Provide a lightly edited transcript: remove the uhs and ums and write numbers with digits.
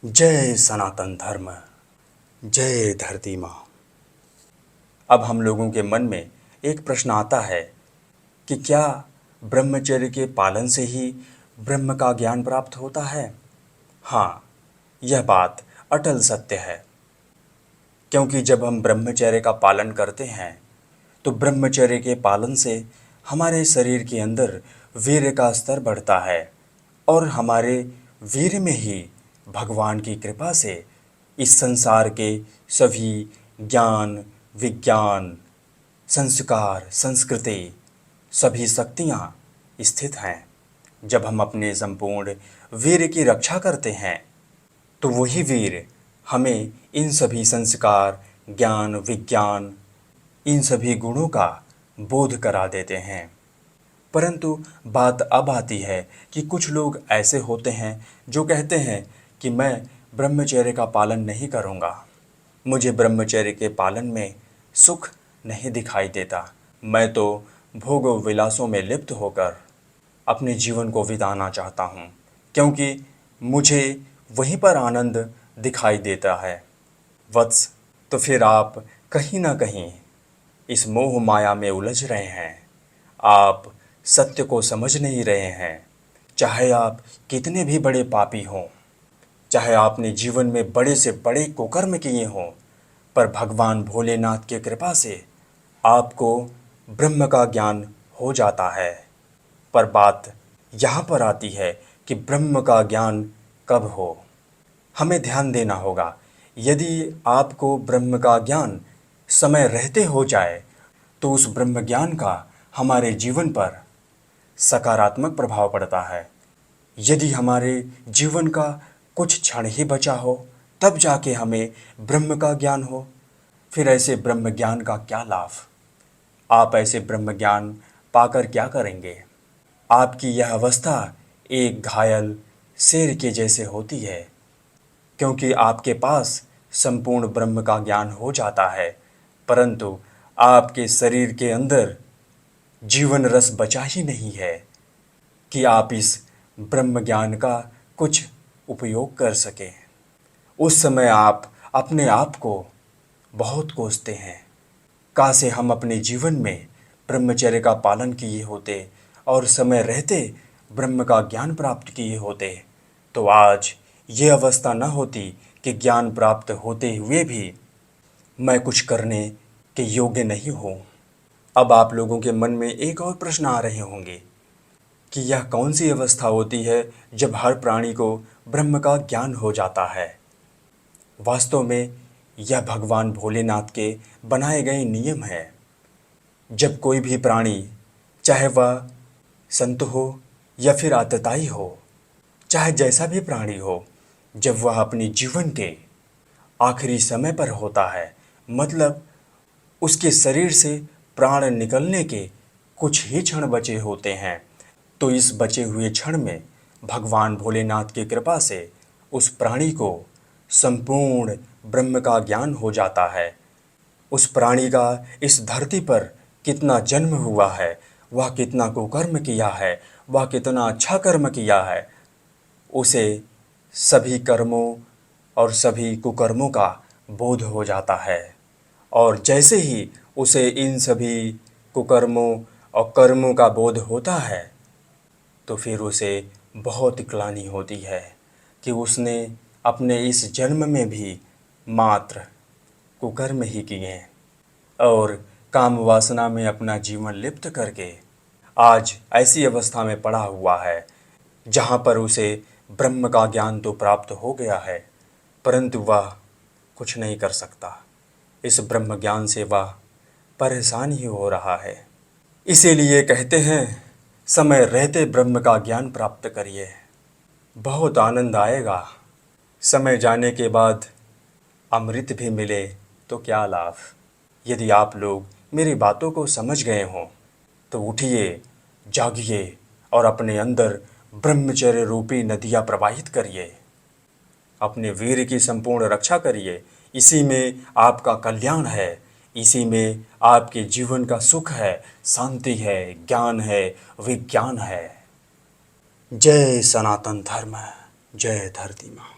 जय सनातन धर्म, जय धरती माँ। अब हम लोगों के मन में एक प्रश्न आता है कि क्या ब्रह्मचर्य के पालन से ही ब्रह्म का ज्ञान प्राप्त होता है? हाँ, यह बात अटल सत्य है। क्योंकि जब हम ब्रह्मचर्य का पालन करते हैं तो ब्रह्मचर्य के पालन से हमारे शरीर के अंदर वीर्य का स्तर बढ़ता है और हमारे वीर्य में ही भगवान की कृपा से इस संसार के सभी ज्ञान, विज्ञान, संस्कार, संस्कृति, सभी शक्तियाँ स्थित हैं। जब हम अपने संपूर्ण वीर्य की रक्षा करते हैं तो वही वीर हमें इन सभी संस्कार, ज्ञान, विज्ञान, इन सभी गुणों का बोध करा देते हैं। परंतु बात अब आती है कि कुछ लोग ऐसे होते हैं जो कहते हैं कि मैं ब्रह्मचर्य का पालन नहीं करूँगा, मुझे ब्रह्मचर्य के पालन में सुख नहीं दिखाई देता, मैं तो भोग विलासों में लिप्त होकर अपने जीवन को बिताना चाहता हूँ, क्योंकि मुझे वहीं पर आनंद दिखाई देता है। वत्स, तो फिर आप कहीं ना कहीं इस मोह माया में उलझ रहे हैं। आप सत्य को समझ नहीं रहे हैं। चाहे आप कितने भी बड़े पापी हों, चाहे आपने जीवन में बड़े से बड़े कुकर्म किए हों, पर भगवान भोलेनाथ की कृपा से आपको ब्रह्म का ज्ञान हो जाता है। पर बात यहाँ पर आती है कि ब्रह्म का ज्ञान कब हो। हमें ध्यान देना होगा। यदि आपको ब्रह्म का ज्ञान समय रहते हो जाए तो उस ब्रह्म ज्ञान का हमारे जीवन पर सकारात्मक प्रभाव पड़ता है। यदि हमारे जीवन का कुछ क्षण ही बचा हो तब जाके हमें ब्रह्म का ज्ञान हो, फिर ऐसे ब्रह्म ज्ञान का क्या लाभ? आप ऐसे ब्रह्म ज्ञान पाकर क्या करेंगे? आपकी यह अवस्था एक घायल शेर के जैसे होती है, क्योंकि आपके पास संपूर्ण ब्रह्म का ज्ञान हो जाता है, परंतु आपके शरीर के अंदर जीवन रस बचा ही नहीं है कि आप इस ब्रह्म ज्ञान का कुछ उपयोग कर सकें। उस समय आप अपने आप को बहुत कोसते हैं। काश हम अपने जीवन में ब्रह्मचर्य का पालन किए होते और समय रहते ब्रह्म का ज्ञान प्राप्त किए होते, तो आज ये अवस्था न होती कि ज्ञान प्राप्त होते हुए भी मैं कुछ करने के योग्य नहीं हूँ। अब आप लोगों के मन में एक और प्रश्न आ रहे होंगे कि यह कौन सी अवस्था होती है जब हर प्राणी को ब्रह्म का ज्ञान हो जाता है। वास्तव में यह भगवान भोलेनाथ के बनाए गए नियम है। जब कोई भी प्राणी, चाहे वह संत हो या फिर आतताई हो, चाहे जैसा भी प्राणी हो, जब वह अपने जीवन के आखिरी समय पर होता है, मतलब उसके शरीर से प्राण निकलने के कुछ ही क्षण बचे होते हैं, तो इस बचे हुए क्षण में भगवान भोलेनाथ की कृपा से उस प्राणी को संपूर्ण ब्रह्म का ज्ञान हो जाता है। उस प्राणी का इस धरती पर कितना जन्म हुआ है, वह कितना कुकर्म किया है, वह कितना अच्छा कर्म किया है, उसे सभी कर्मों और सभी कुकर्मों का बोध हो जाता है। और जैसे ही उसे इन सभी कुकर्मों और कर्मों का बोध होता है तो फिर उसे बहुत ग्लानि होती है कि उसने अपने इस जन्म में भी मात्र कुकर्म ही किए और काम वासना में अपना जीवन लिप्त करके आज ऐसी अवस्था में पड़ा हुआ है जहाँ पर उसे ब्रह्म का ज्ञान तो प्राप्त हो गया है, परंतु वह कुछ नहीं कर सकता। इस ब्रह्म ज्ञान से वह परेशान ही हो रहा है। इसीलिए कहते हैं, समय रहते ब्रह्म का ज्ञान प्राप्त करिए, बहुत आनंद आएगा। समय जाने के बाद अमृत भी मिले तो क्या लाभ। यदि आप लोग मेरी बातों को समझ गए हों तो उठिए, जागिए और अपने अंदर ब्रह्मचर्य रूपी नदियाँ प्रवाहित करिए, अपने वीर की संपूर्ण रक्षा करिए। इसी में आपका कल्याण है, इसी में आपके जीवन का सुख है, शांति है, ज्ञान है, विज्ञान है। जय सनातन धर्म, जय धरती माँ।